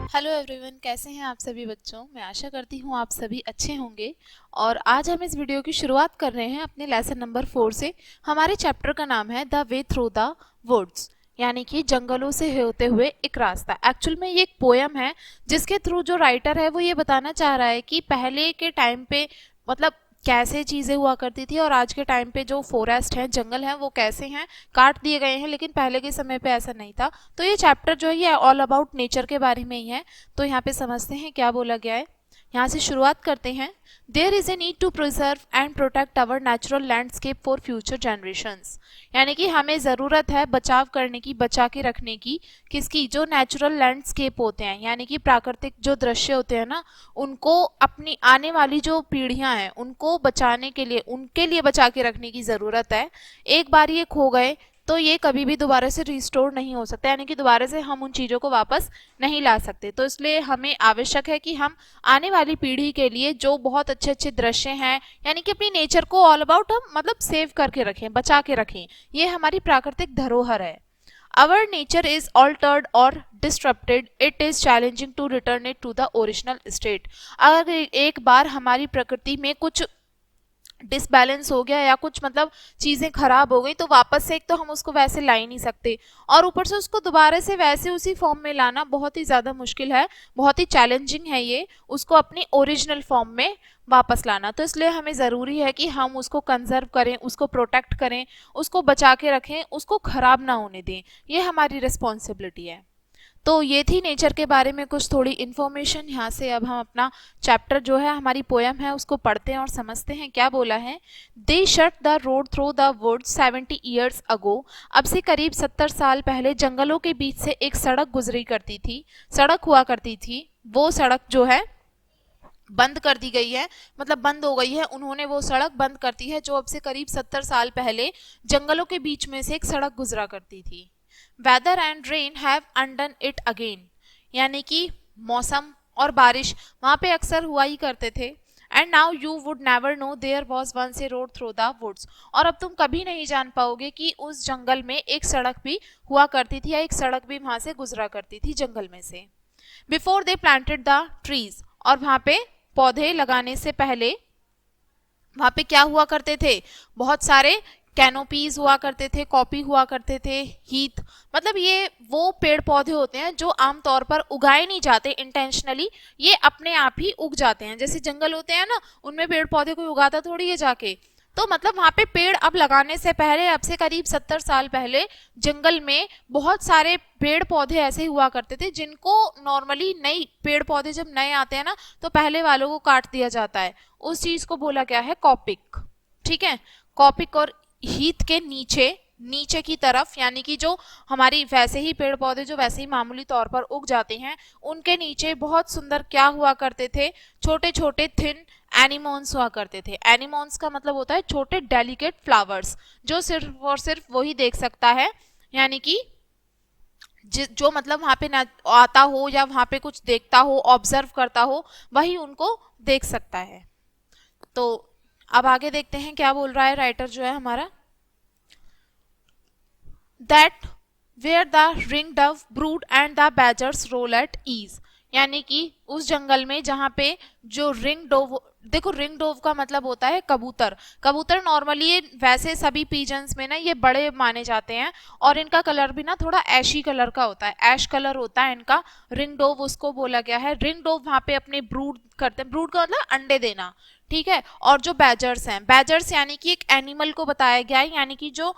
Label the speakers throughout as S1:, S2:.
S1: Hello everyone, कैसे हैं आप सभी बच्चों। मैं आशा करती हूँ आप सभी अच्छे होंगे। और आज हम इस वीडियो की शुरुआत कर रहे हैं अपने लेसन नंबर 4 से। हमारे चैप्टर का नाम है the way through the woods, यानी कि जंगलों से होते हुए एक रास्ता। एक्चुअल में ये एक पोयम है जिसके थ्रू जो राइटर है वो ये बताना चाह रहा है कि पहले के टाइम पे मतलब कैसे चीज़ें हुआ करती थी और आज के टाइम पे जो फॉरेस्ट हैं, जंगल हैं, वो कैसे हैं, काट दिए गए हैं, लेकिन पहले के समय पे ऐसा नहीं था। तो ये चैप्टर जो है ये ऑल अबाउट नेचर के बारे में ही है। तो यहाँ पे समझते हैं क्या बोला गया है। यहाँ से शुरुआत करते हैं। There is a need to preserve and protect our natural landscape for future generations, यानी कि हमें ज़रूरत है बचाव करने की, बचा के रखने की। किसकी? जो नेचुरल लैंडस्केप होते हैं, यानी कि प्राकृतिक जो दृश्य होते हैं ना, उनको अपनी आने वाली जो पीढ़ियां हैं उनको बचाने के लिए, उनके लिए बचा के रखने की ज़रूरत है। एक बार ये खो गए तो ये कभी भी दोबारा से रिस्टोर नहीं हो सकता, यानी कि दोबारा से हम उन चीज़ों को वापस नहीं ला सकते। तो इसलिए हमें आवश्यक है कि हम आने वाली पीढ़ी के लिए जो बहुत अच्छे अच्छे दृश्य हैं, यानी कि अपनी नेचर को ऑल अबाउट हम मतलब सेव करके रखें, बचा के रखें। ये हमारी प्राकृतिक धरोहर है। Our nature is altered or disrupted, it is challenging to return it to the original state। अगर एक बार हमारी प्रकृति में कुछ डिसबैलेंस हो गया या कुछ मतलब चीज़ें खराब हो गई तो वापस से एक तो हम उसको वैसे ला ही नहीं सकते, और ऊपर से उसको दोबारा से वैसे उसी फॉर्म में लाना बहुत ही ज़्यादा मुश्किल है, बहुत ही चैलेंजिंग है ये, उसको अपनी ओरिजिनल फॉर्म में वापस लाना। तो इसलिए हमें ज़रूरी है कि हम उसको कंजर्व करें, उसको प्रोटेक्ट करें, उसको बचा के रखें, उसको ख़राब ना होने दें। ये हमारी रिस्पॉन्सिबिलिटी है। तो ये थी नेचर के बारे में कुछ थोड़ी इन्फॉर्मेशन। यहाँ से अब हम अपना चैप्टर जो है, हमारी पोयम है, उसको पढ़ते हैं और समझते हैं क्या बोला है। They shut the road through the woods 70 years ago. अब से करीब 70 साल पहले जंगलों के बीच से एक सड़क गुजरी करती थी, सड़क हुआ करती थी। वो सड़क जो है बंद कर दी गई है, मतलब बंद हो गई है। उन्होंने वो सड़क बंद करती है जो अब से करीब 70 साल पहले जंगलों के बीच में से एक सड़क गुजरा करती थी। Weather and rain have undone it again, यानी कि मौसम और बारिश वहां पे अक्सर हुआ ही करते थे। And now you would never know there was once a road through the woods, और अब तुम कभी नहीं जान पाओगे कि उस जंगल में एक सड़क भी हुआ करती थी, या एक सड़क भी वहां से गुजरा करती थी जंगल में से। Before they planted the trees, और वहां पे पौधे लगाने से पहले वहां पे क्या हुआ करते थे? बहुत सारे कैनोपीज हुआ करते थे, कॉपी हुआ करते थे, हीथ, मतलब ये वो पेड़ पौधे होते हैं जो आमतौर पर उगाए नहीं जाते इंटेंशनली, ये अपने आप ही उग जाते हैं। जैसे जंगल होते हैं ना, उनमें पेड़ पौधे कोई उगाता थोड़ी है जाके। तो मतलब वहां पे पेड़ अब लगाने से पहले, अब से करीब 70 साल पहले जंगल में बहुत सारे पेड़ पौधे ऐसे हुआ करते थे जिनको नॉर्मली नई पेड़ पौधे जब नए आते हैं ना तो पहले वालों को काट दिया जाता है। उस चीज को बोला गया है कॉपिक। ठीक है, कॉपिक। और हीथ के नीचे, नीचे की तरफ, यानी कि जो हमारी वैसे ही पेड़ पौधे जो वैसे ही मामूली तौर पर उग जाते हैं, उनके नीचे बहुत सुंदर क्या हुआ करते थे? छोटे छोटे थिन एनिमोन्स हुआ करते थे। एनिमोन्स का मतलब होता है छोटे डेलिकेट फ्लावर्स, जो सिर्फ और सिर्फ वही देख सकता है, यानी कि जो मतलब वहां पे आता हो या वहां पे कुछ देखता हो, ऑब्जर्व करता हो, वही उनको देख सकता है। तो अब आगे देखते हैं क्या बोल रहा है राइटर जो है हमारा। That where the ring dove brood and the badgers roll at ease, यानी कि उस जंगल में जहाँ पे जो रिंग डोव, देखो रिंग डोव का मतलब होता है कबूतर। कबूतर नॉर्मली ये वैसे सभी पीजन्स में ना ये बड़े माने जाते हैं, और इनका कलर भी ना थोड़ा ऐशी कलर का होता है, ऐश कलर होता है इनका। रिंग डोव उसको बोला गया है। रिंग डोव वहां पे अपने ब्रूड करते हैं, ब्रूड का मतलब अंडे देना। ठीक है, और जो बैजर्स हैं, बैजर्स यानी कि एक एनिमल को बताया गया है, यानी कि जो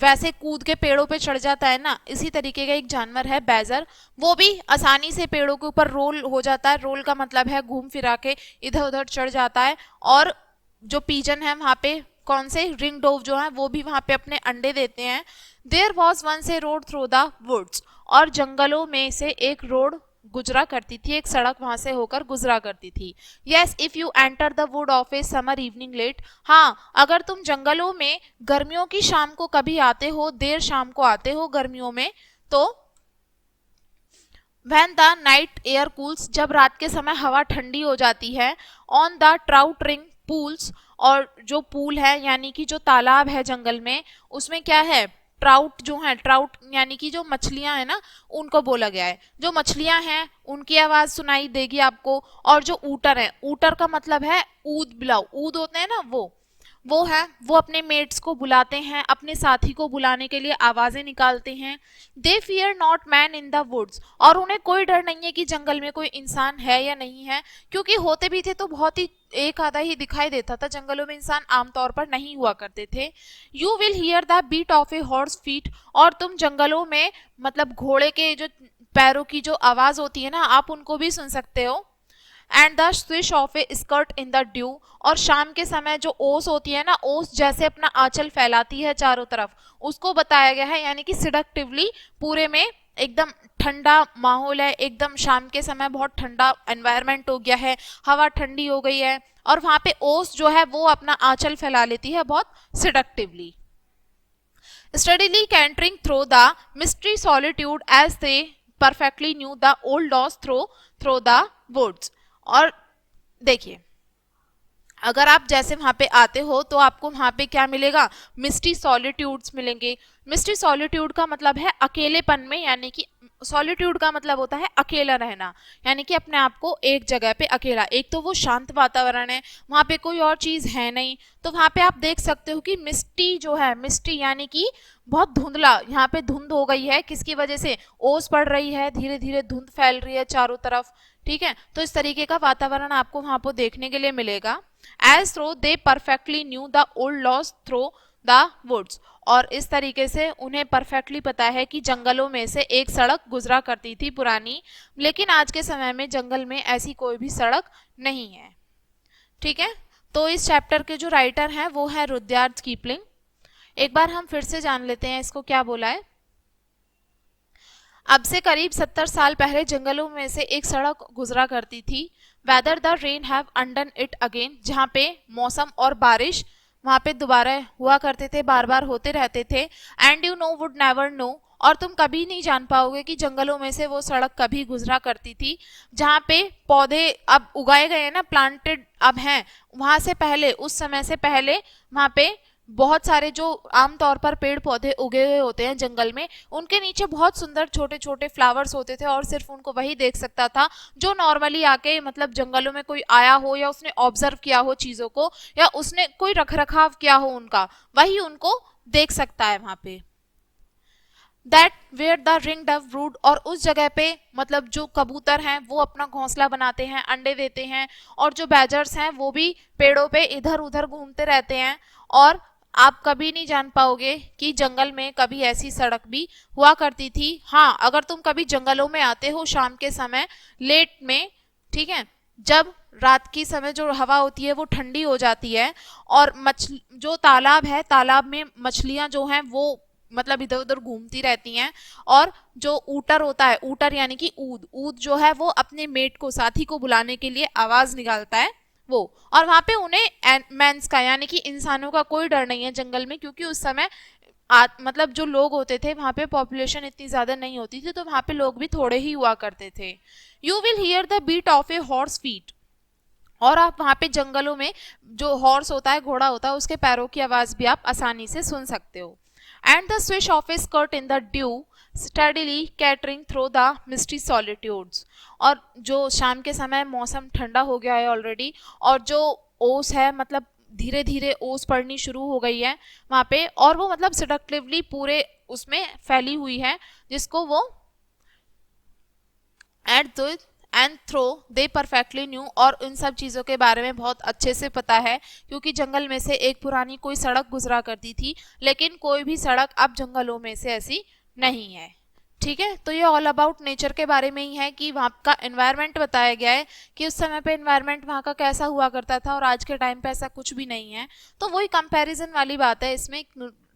S1: वैसे कूद के पेड़ों पे चढ़ जाता है ना, इसी तरीके का एक जानवर है बैजर। वो भी आसानी से पेड़ों के ऊपर रोल हो जाता है। रोल का मतलब है घूम फिरा के इधर उधर चढ़ जाता है। और जो पीजन है वहां पे, कौन से रिंग डोव जो है, वो भी वहां पे अपने अंडे देते हैं। There was once a road through the woods, और जंगलों में से एक रोड गुजरा करती थी, एक सड़क वहां से होकर गुजरा करती थी। Yes if you enter the wood of a summer evening late, हाँ अगर तुम जंगलों में गर्मियों की शाम को कभी आते हो, देर शाम को आते हो गर्मियों में, तो when the night air cools, जब रात के समय हवा ठंडी हो जाती है, on the trout ring pools, और जो पूल है यानी कि जो तालाब है जंगल में, उसमें क्या है? ट्राउट जो है, ट्राउट यानी कि जो मछलियां हैं ना, उनको बोला गया है। जो मछलियां हैं उनकी आवाज सुनाई देगी आपको। और जो ऊटर है, ऊटर का मतलब है ऊद बिलाव, ऊद होते हैं ना, वो है, वो अपने मेट्स को बुलाते हैं, अपने साथी को बुलाने के लिए आवाजें निकालते हैं। They fear not man in the woods, और उन्हें कोई डर नहीं है कि जंगल में कोई इंसान है या नहीं है, क्योंकि होते भी थे तो बहुत ही एक आधा ही दिखाई देता था, जंगलों में इंसान आमतौर पर नहीं हुआ करते थे। You will hear the beat of a horse feet, और तुम जंगलों में मतलब घोड़े के जो पैरों की जो आवाज होती है ना, आप उनको भी सुन सकते हो। And the swish of a skirt in the due, और शाम के समय जो ओस होती है ना, ओस जैसे अपना आंचल फैलाती है चारों तरफ, उसको बताया गया है। यानी कि सिडक्टिवली पूरे में एकदम ठंडा माहौल है, एकदम शाम के समय बहुत ठंडा एनवायरनमेंट हो गया है, हवा ठंडी हो गई है, और वहां पे ओस जो है वो अपना आंचल फैला लेती है बहुत सिडक्टिवली। Steadily cantering through the misty solitude as they perfectly knew the old laws through the woods। और देखिए, अगर आप जैसे वहां पे आते हो तो आपको वहां पे क्या मिलेगा, मिस्टी सॉलिट्यूड्स मिलेंगे। मिस्टी सॉलिट्यूड का मतलब है अकेलेपन में, यानी कि सॉलिट्यूड का मतलब होता है अकेला रहना, यानी कि अपने आप को एक जगह पे अकेला। एक तो वो शांत वातावरण है, वहां पे कोई और चीज है नहीं, तो वहां पे आप देख सकते हो कि मिस्टी जो है, मिस्टी यानी कि बहुत धुंधला, यहाँ पे धुंध हो गई है, किसकी वजह से, ओस पड़ रही है, धीरे धीरे धुंध फैल रही है चारों तरफ। ठीक है, तो इस तरीके का वातावरण आपको वहां पर देखने के लिए मिलेगा। As though they perfectly knew the old lost through the woods, और इस तरीके से उन्हें परफेक्टली पता है कि जंगलों में से एक सड़क गुजरा करती थी पुरानी, लेकिन आज के समय में जंगल में ऐसी कोई भी सड़क नहीं है। ठीक है, तो इस चैप्टर के जो राइटर हैं वो है रुडयार्ड किपलिंग। एक बार हम फिर से जान लेते हैं इसको क्या बोला है। अब से करीब 70 साल पहले जंगलों में से एक सड़क गुजरा करती थी। Whether the rain have undone it again, जहाँ पे मौसम और बारिश वहां पे दोबारा हुआ करते थे, बार बार होते रहते थे। And you know would never no, और तुम कभी नहीं जान पाओगे कि जंगलों में से वो सड़क कभी गुजरा करती थी। जहाँ पे पौधे अब उगाए गए हैं ना, प्लांटेड अब हैं, वहां से पहले, उस समय से पहले वहां पे बहुत सारे जो आमतौर पर पेड़ पौधे उगे हुए होते हैं जंगल में, उनके नीचे बहुत सुंदर छोटे छोटे फ्लावर्स होते थे, और सिर्फ उनको वही देख सकता था जो नॉर्मली आके मतलब जंगलों में कोई आया हो, या उसने ऑब्जर्व किया हो चीजों को, या उसने कोई रख रखाव किया हो उनका, वही उनको देख सकता है वहां पे। That where the ring dove brood, और उस जगह पे मतलब जो कबूतर हैं वो अपना घोंसला बनाते हैं, अंडे देते हैं, और जो बैजर्स हैं वो भी पेड़ों पे इधर उधर घूमते रहते हैं। और आप कभी नहीं जान पाओगे कि जंगल में कभी ऐसी सड़क भी हुआ करती थी। हाँ, अगर तुम कभी जंगलों में आते हो शाम के समय लेट में, ठीक है, जब रात की समय जो हवा होती है वो ठंडी हो जाती है, और जो तालाब है, तालाब में मछलियां जो हैं वो मतलब इधर उधर घूमती रहती हैं, और जो ऊटर होता है, ऊटर यानी कि ऊद, ऊद जो है वो अपने मेट को, साथी को बुलाने के लिए आवाज निकालता है वो। और वहां पे उन्हें मैंस का यानी कि इंसानों का कोई डर नहीं है जंगल में, क्योंकि उस समय मतलब जो लोग होते थे वहां पे पॉपुलेशन इतनी ज्यादा नहीं होती थी, तो वहां पे लोग भी थोड़े ही हुआ करते थे। You will hear the beat of a horse feet, और आप वहां पे जंगलों में जो हॉर्स होता है, घोड़ा होता है, उसके पैरों की आवाज भी आप आसानी से सुन सकते हो। And the swish of a skirt in the dew steadily cantering through the misty solitudes, और जो शाम के समय मौसम ठंडा हो गया है ऑलरेडी, और जो ओस है मतलब धीरे धीरे ओस पड़नी शुरू हो गई है वहां पे, और वो मतलब सडक्टिवली पूरे उसमें फैली हुई है, जिसको वो at the end though they perfectly knew, और इन सब चीज़ों के बारे में बहुत अच्छे से पता है, क्योंकि जंगल में से एक पुरानी कोई सड़क गुजरा करती थी, लेकिन कोई भी सड़क अब जंगलों में से ऐसी नहीं है। ठीक है, तो ये ऑल अबाउट नेचर के बारे में ही है कि वहाँ का एनवायरनमेंट बताया गया है कि उस समय पे एनवायरनमेंट वहाँ का कैसा हुआ करता था, और आज के टाइम पे ऐसा कुछ भी नहीं है। तो वही कंपैरिजन वाली बात है, इसमें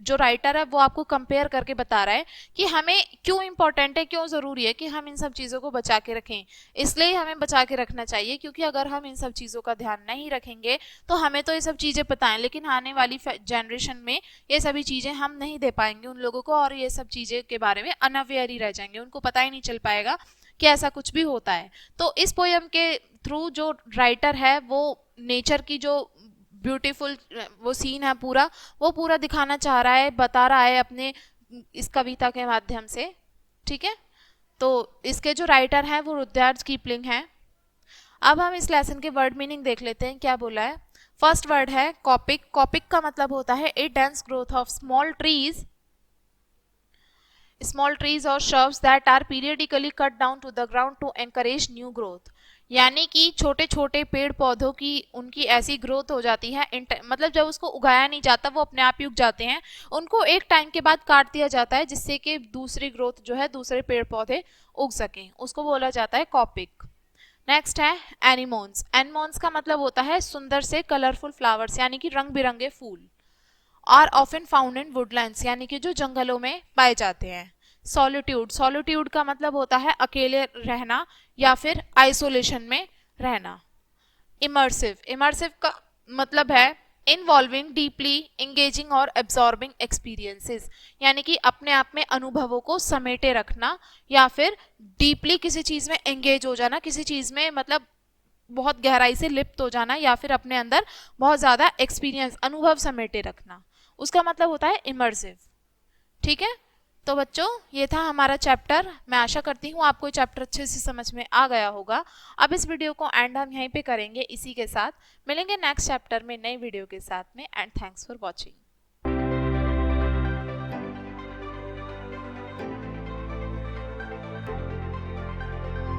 S1: जो राइटर है वो आपको कंपेयर करके बता रहा है कि हमें क्यों इंपॉर्टेंट है, क्यों ज़रूरी है कि हम इन सब चीज़ों को बचा के रखें। इसलिए हमें बचा के रखना चाहिए, क्योंकि अगर हम इन सब चीज़ों का ध्यान नहीं रखेंगे तो हमें तो ये सब चीज़ें पता हैं, लेकिन आने वाली जनरेशन में ये सभी चीज़ें हम नहीं दे पाएंगे उन लोगों को, और ये सब चीज़ें के बारे में अनअवेयर ही रह जाएंगे, उनको पता ही नहीं चल पाएगा कि ऐसा कुछ भी होता है। तो इस पोयम के थ्रू जो राइटर है वो नेचर की जो ब्यूटीफुल वो सीन है पूरा, वो पूरा दिखाना चाह रहा है, बता रहा है अपने इस कविता के माध्यम से। ठीक है, तो इसके जो राइटर हैं वो रुडयार्ड कीपलिंग हैं। अब हम इस लेसन के वर्ड मीनिंग देख लेते हैं, क्या बोला है। फर्स्ट वर्ड है कॉपिक। कॉपिक का मतलब होता है ए dense growth of small trees or shrubs that are periodically cut down to the ground to encourage new growth। यानी कि छोटे छोटे पेड़ पौधों की उनकी ऐसी ग्रोथ हो जाती है, मतलब जब उसको उगाया नहीं जाता वो अपने आप ही उग जाते हैं, उनको एक टाइम के बाद काट दिया जाता है जिससे कि दूसरी ग्रोथ जो है दूसरे पेड़ पौधे उग सकें, उसको बोला जाता है कॉपिक। नेक्स्ट है एनिमोन्स। एनिमोन्स का मतलब होता है सुंदर से कलरफुल फ्लावर्स, यानी कि रंग बिरंगे फूल। Are often found in woodlands, यानी कि जो जंगलों में पाए जाते हैं। सॉलिट्यूड। सॉलिट्यूड का मतलब होता है अकेले रहना या फिर आइसोलेशन में रहना। इमर्सिव। इमर्सिव का मतलब है इन्वॉल्विंग डीपली इंगेजिंग और एब्जॉर्बिंग एक्सपीरियंसेस, यानी कि अपने आप में अनुभवों को समेटे रखना या फिर डीपली किसी चीज में एंगेज हो जाना, किसी चीज में मतलब बहुत गहराई से लिप्त हो जाना या फिर अपने अंदर बहुत ज्यादा एक्सपीरियंस अनुभव समेटे रखना, उसका मतलब होता है इमर्सिव। ठीक है, तो बच्चों ये था हमारा चैप्टर। मैं आशा करती हूँ आपको चैप्टर अच्छे से समझ में आ गया होगा। अब इस वीडियो को एंड हम यहीं पे करेंगे। इसी के साथ मिलेंगे नेक्स्ट चैप्टर में नई वीडियो के साथ में। And thanks for watching.